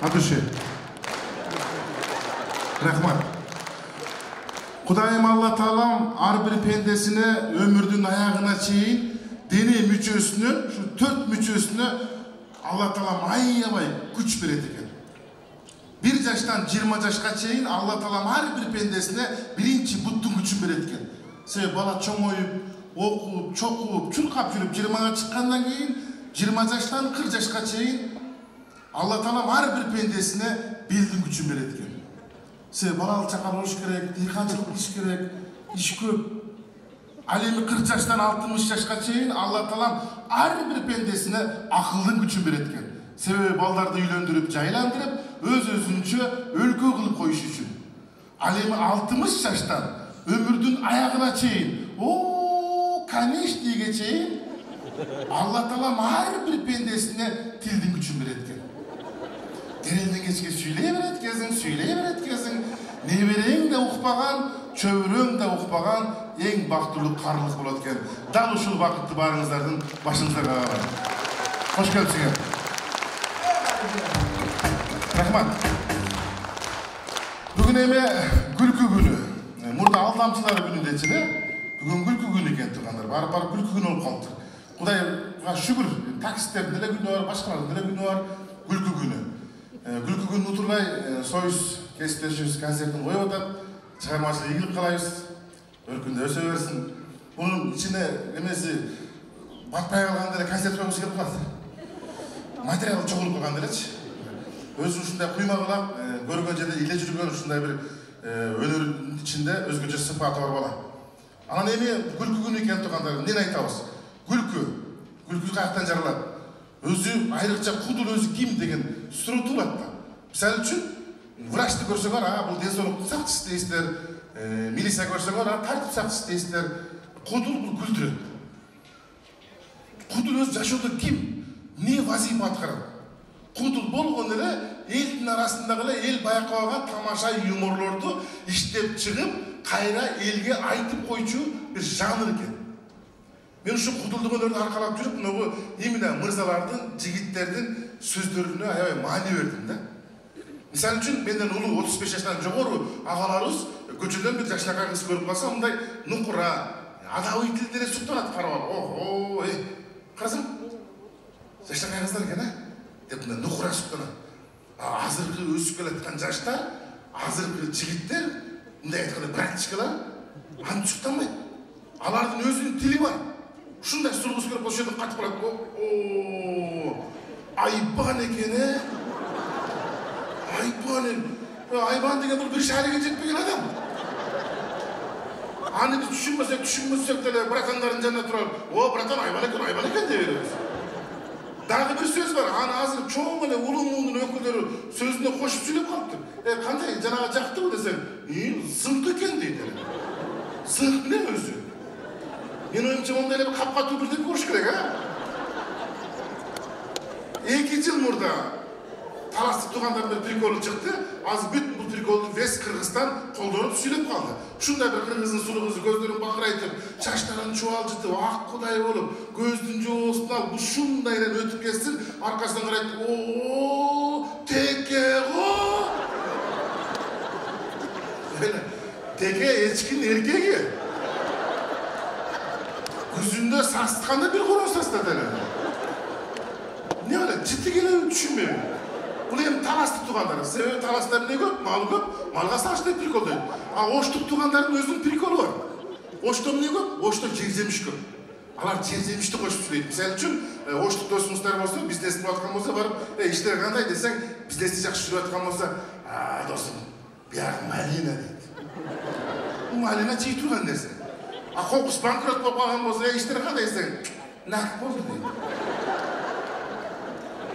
от души. Рахмат. Кудайым Алла Таалам ар бир пендесине өмүрдүн аягына чейин дене мүчөсүнө, şu 4 мүчөсүнө Алла Таалам аябай күч берет экен. 1 жаштан 20 жашка чейин Алла Таалам ар бир пендесине биринчи буттун күчүн берет экен. Себеби бала чоңоюп, окуп, чокуп, чуркап жүрүп 20га чыккандан кийин 20 жаштан 40 жашка чейин Алла Таалам ар бир пендесине белдин күчүн берет экен. Себеби балалы чакан болуш керек, дыйканчылык кылыш керек, иш көп. Ал эми 40 жаштан 60 жашка чейин Алла Таалам ар бир пендесине акылдын күчүн берет экен. Себеби балдарды үйлөндүрүп, жайландырып, өз-өзүнчө өлкө кылып коюш үчүн. Ал эми 60 жаштан өмүрдүн аягына чейин, конечныйге чейин Алла Таалам ар бир пендесине тилдин күчүн берет экен. Терелден кечке сүйлей берет кезиң, неберең де укпаган, чөбүрөң да укпаган эң бактылуу карлык болот экен. Дал ушул бакытты барыңыздардын башыңыздарга каалайм. Кош келипсиңер. Рахмат. Бүгүн эми күлкү күнү. Мурда алдамчылар күнү дечиле. Бүгүн күлкү күнү экен туугандар. Барып күлкү күнү болуп калыптыр. Кудайга шүгүр, таксисттердин деле күнү бар, башкалардын деле күнү бар. Күлкү күнү. Күлкү күнү утурлай Союз кесиптешибиз концертин коюп атат. Чыгармачылык ийгилик каалайбыз. Өркүндө өсө берсин. Бунун ичине эмеси батпай калган деле концерт койгусу келип калат. Материал чогулуп калган делечи. Өзү ушундай куймагылап, көргөн жерде иле жүргөн ушундай бир өнөрдүн ичинде өзгөчө сыпаты бар бала. Анан эми күлкү күнү экен туугандар, эмнени айтабыз? Күлкү каяктан жаралат? Өзү айрыкча кудул өзү ким деген суроо туулат да. Мисалы үчүн врачты көрсөңөр, бул ден соолуктун сакчысы дейсиздер, милиция көрсөңөр, тартип сакчысы дейсиздер. Кудул бул күлдүрөт. Кудул өзү жашоодо ким, эмне вазифа аткарат? Кудул болгон эле элдин арасындагы эле эл байкабаган тамаша юморлорду иштеп чыгып, кайра элге айтып койчу бир жанр экен. Мен ушу кудулдук өнөрдү аркалап жүрүп, мына именно мырзалардын, жигиттердин сөздөрүнө аябай маани бердим да. Мисалы үчүн менден улуу 35 жаштан жогору агаларыбыз көчөдөн бир жашнакай кыз көрүп калса, мындай нукура, адабый тилде эле суктанат карап алып. Карасаң, жашнакай кыздар экен, деп мындай нукура суктанат. Азыркы өсүп келаткан жаштар, азыркы жигиттер, мындай айтканда братчикалар, антип суктанбайт. Алардын өзүнүн тили бар. Ушундай сургус көрүп ошол жерде катып калат. Айбан экен, Айбан деген бул бир шаарга жетпеген адам. Аны биз түшүнбөсөк деле братандардын жанында туруп, братан Айбан экен деп беребиз. Дагы бир сөз бар, аны азыр чоң эле улуу мундун өкүлдөрү сөзүнө кошуп сүйлөп калыптыр. Кандай жанагы жактыбы десең, зыңк экен дейт эле. Зыңк эмне өзү? Мен оюмча мондай эле капкатуу бирдеме болуш керек, 2 жыл мурда таластык туугандар бир прикол чыкты. Азыр бүт бул приколду вес Кыргызстан колдонуп сүйлөп калды. Ушундай бир кыргыздын сулуу кызы көздөрүн бакырайтып, чачтарын чубалжытып, ак кудай болуп, көздүн жоосун алып, ушундай эле өтүп кетсин, аркасынан карайт, теке го. Теке эчкинин эркеги. Күзүндө састыканда бир корон састат эле. Не эле житик эле түшүнбөйм. Бул эми таластык туугандар. Себеби таласта эмне көп? Мал көп. Малга салыштай прикол дейт. Оштук туугандардын өзүнүн приколу бар. Ошто эмне көп? Ошто жерземиш көп. Алар жерземишти кошуп сүйлөйт. Мисалы үчүн, оштук досуңуздар болсо, бизнес кылып аткан болсо, барып, иштер кандай десең, бизнести жакшы жүрүп аткан болсо, досум, бияк малина дейт. Малина жей турган нерсе. Кокус банкрот болуп калган болсо, иштер кандай десең, нак болду дейт.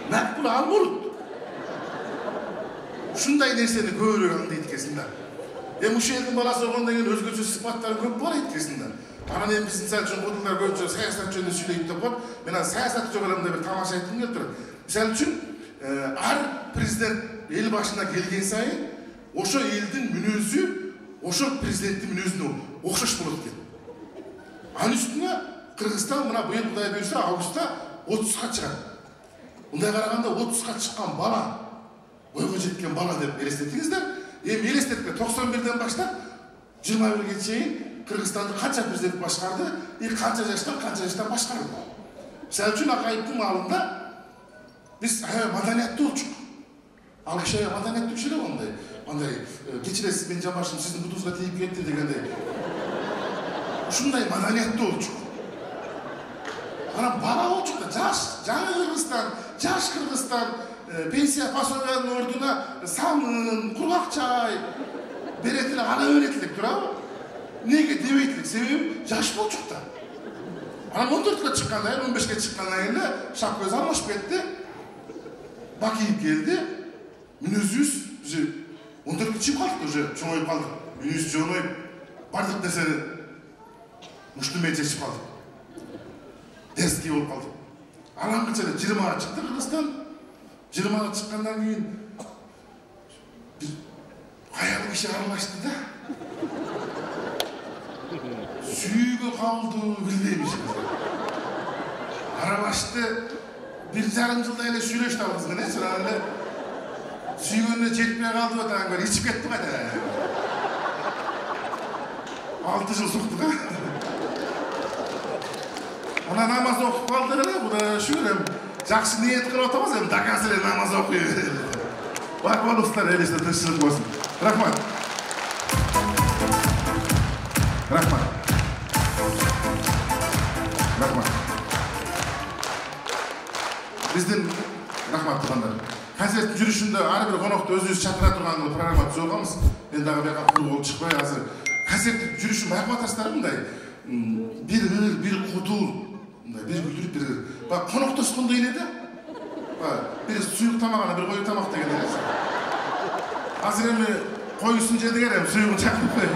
Нак бул алмурут. Ушундай нерсени көбүрөөк аңдайт экенсиң да. Ушул элдин баласы болгондон кийин өзгөчө сыпаттары көп болот экенсиң да. Анан эми биз мисалы үчүн кудулдар көбүнчө саясат жөнүндө сүйлөйт деп коет. Мен анан саясат жөнүндө бир тамаша айткым келип турат. Мисалы үчүн ар президент эл башына келген сайын ошо элдин мүнөзү, ошо президенттин мүнөзүнө окшош болот экен. Анын үстүнө Кыргызстан мына быйыл Кудай буйрса августта 30га чыгат. Мындай караганда 30га чыккан бала ойга жеткен бала деп елестеттіңіздер. Эми елестетке 91-ден баштап 21-ге чейин Кыргызстанды канча президент башкарды, канча жаштан башкарды. Мисалы үчүн Акаевдин маалында биз маданияттуу болчук. Ал киши маданияттуу киши эле андай кечиресиз, мен жамбашым сиздин бутуңузга тийип кетти дегендей. Ушундай маданияттуу болчук. Анан бала болчук да, жаңы Кыргызстан, жаш Кыргызстан, пенсия пособиянын ордуна самын, кургак чай берет эле, ана берет элек, туурабы? Неге дебейт элек? Себеби жаш болчук да. Анан 14-ке чыккандан кийин, 15-ке чыккандан кийин эле шап көз алмашып кетти. Бакиев келди. Мүнөзүбүз уже 14-ке чыгып калдык, уже чоңоюп калдык. Үнүбүз жоноюп, бардык нерсени муштумен чечип калдык. Дерский болуп калдык. Анан кыча 20-га чыкты Кыргызстан. 20-га чыккандан кийин бир каялуу киши аралашты да. Сүйгө калды, билбеймиш. Аралашты. 1,5 жылдай эле сүйлөштү ал кыз менен, анан эле сүйгөнүнө жетпей калды да, аңгар ичип кетти кайда. 6 жыл сукту да. Ana namaz okup kaldı hele, bu da şöyle жақсы ниет кылып атабыз, эми дакасы эле намаз окуй берели. Бар болуңуздар, элесте тынччылык болсун. Рахмат. Рахмат. Рахмат. Биздин рахмат туугандар. Концерттин жүрүшүндө ар бир конокту өзүбүз чатыра турган программа түзүп алганбыз. Мен дагы бияка куру болуп чыкпай азыр. Концерттин жүрүшүн байкап атасыздар мындай. Bir ır, bir kudur, bir güldürüp bir ır. Bak konuk toskun değil de. Bak bir suyuk tamağına bir koyu tamak da gelir. Hazır emmi koyusun cedi gelem suyuğu çakıp koy.